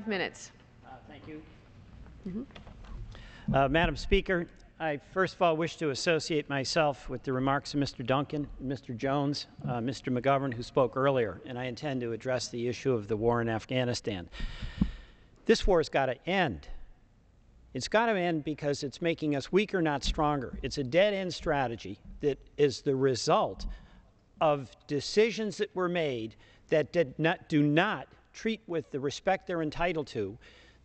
5 minutes. Thank you. Madam Speaker, I first of all wish to associate myself with the remarks of Mr. Duncan, Mr. Jones, Mr. McGovern, who spoke earlier, and I intend to address the issue of the war in Afghanistan. This war has got to end. It's got to end because it's making us weaker, not stronger. It's a dead-end strategy that is the result of decisions that were made that do not treat with the respect they're entitled to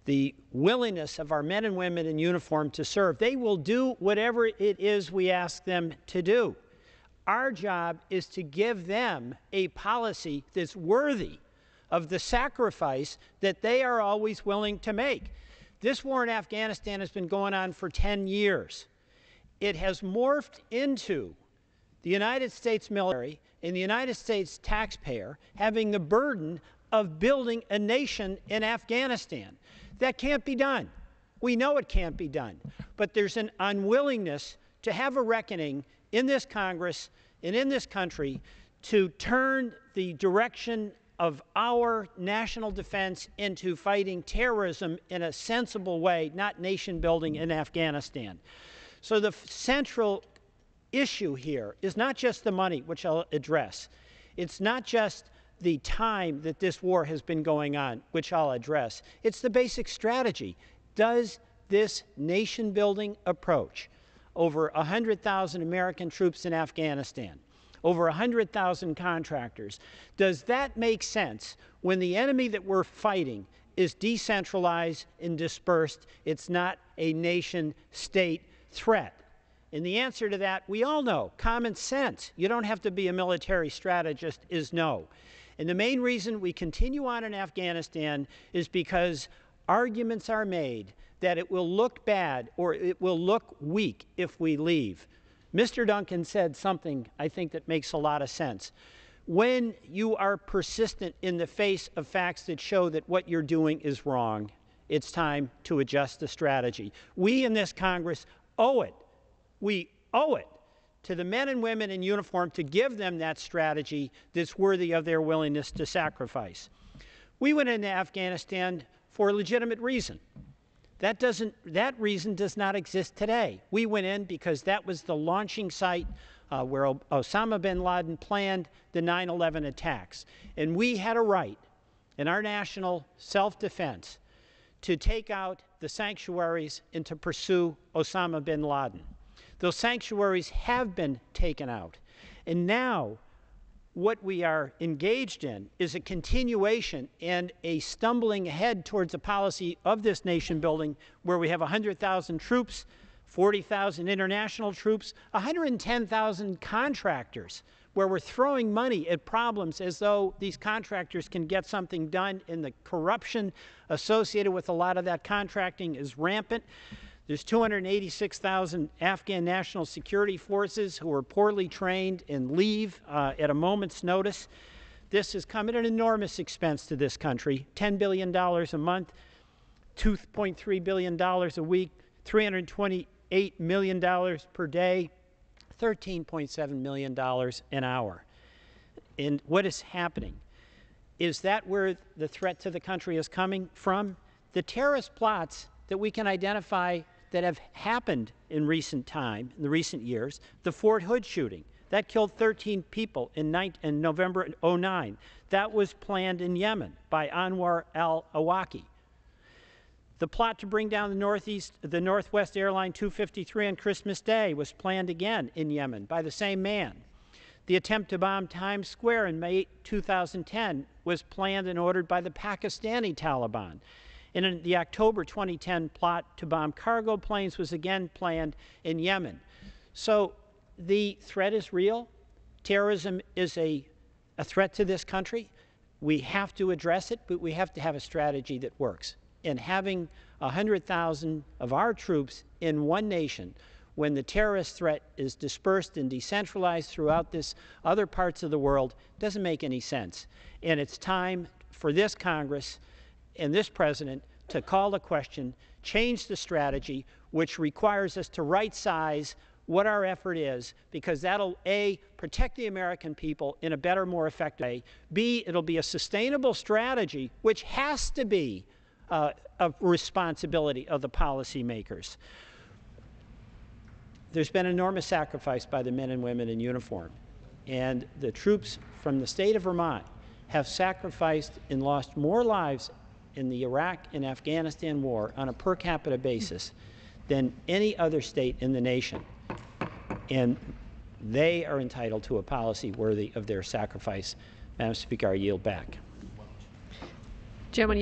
the willingness of our men and women in uniform to serve. They will do whatever it is we ask them to do. Our job is to give them a policy that's worthy of the sacrifice that they are always willing to make. This war in Afghanistan has been going on for 10 years. It has morphed into the United States military and the United States taxpayer having the burden of building a nation in Afghanistan. That can't be done. We know it can't be done. But there's an unwillingness to have a reckoning in this Congress and in this country to turn the direction of our national defense into fighting terrorism in a sensible way, not nation building in Afghanistan. So the central issue here is not just the money, which I'll address. It's not just the time that this war has been going on, which I'll address. It's the basic strategy. Does this nation-building approach, over 100,000 American troops in Afghanistan, over 100,000 contractors, does that make sense when the enemy that we're fighting is decentralized and dispersed? It's not a nation-state threat. And the answer to that, we all know, common sense. You don't have to be a military strategist, is no. And the main reason we continue on in Afghanistan is because arguments are made that it will look bad or it will look weak if we leave. Mr. Duncan said something I think that makes a lot of sense. When you are persistent in the face of facts that show that what you're doing is wrong, it's time to adjust the strategy. We in this Congress owe it. We owe it to the men and women in uniform to give them that strategy that's worthy of their willingness to sacrifice. We went into Afghanistan for a legitimate reason. That reason does not exist today. We went in because that was the launching site where Osama bin Laden planned the 9/11 attacks. And we had a right in our national self-defense to take out the sanctuaries and to pursue Osama bin Laden. Those sanctuaries have been taken out. And now what we are engaged in is a continuation and a stumbling ahead towards a policy of this nation building where we have 100,000 troops, 40,000 international troops, 110,000 contractors, where we're throwing money at problems as though these contractors can get something done, and the corruption associated with a lot of that contracting is rampant. There's 286,000 Afghan national security forces who are poorly trained and leave at a moment's notice. This has come at an enormous expense to this country, $10 billion a month, $2.3 billion a week, $328 million per day, $13.7 million an hour. And what is happening? Is that where the threat to the country is coming from? The terrorist plots that we can identify that have happened in recent years, the Fort Hood shooting, that killed 13 people in November of 2009. That was planned in Yemen by Anwar al-Awlaki. The plot to bring down the Northwest Airline 253 on Christmas Day was planned again in Yemen by the same man. The attempt to bomb Times Square in May 2010 was planned and ordered by the Pakistani Taliban. And in the October 2010 plot to bomb cargo planes was again planned in Yemen. So the threat is real. Terrorism is a threat to this country. We have to address it, but we have to have a strategy that works. And having 100,000 of our troops in one nation when the terrorist threat is dispersed and decentralized throughout this other parts of the world doesn't make any sense. And it's time for this Congress and this President to call the question, change the strategy, which requires us to right-size what our effort is, because that'll, A, protect the American people in a better, more effective way, B, it'll be a sustainable strategy, which has to be of responsibility of the policymakers. There's been enormous sacrifice by the men and women in uniform, and the troops from the state of Vermont have sacrificed and lost more lives in the Iraq and Afghanistan war on a per capita basis than any other state in the nation. And they are entitled to a policy worthy of their sacrifice. Madam Speaker, I yield back. Gentleman yields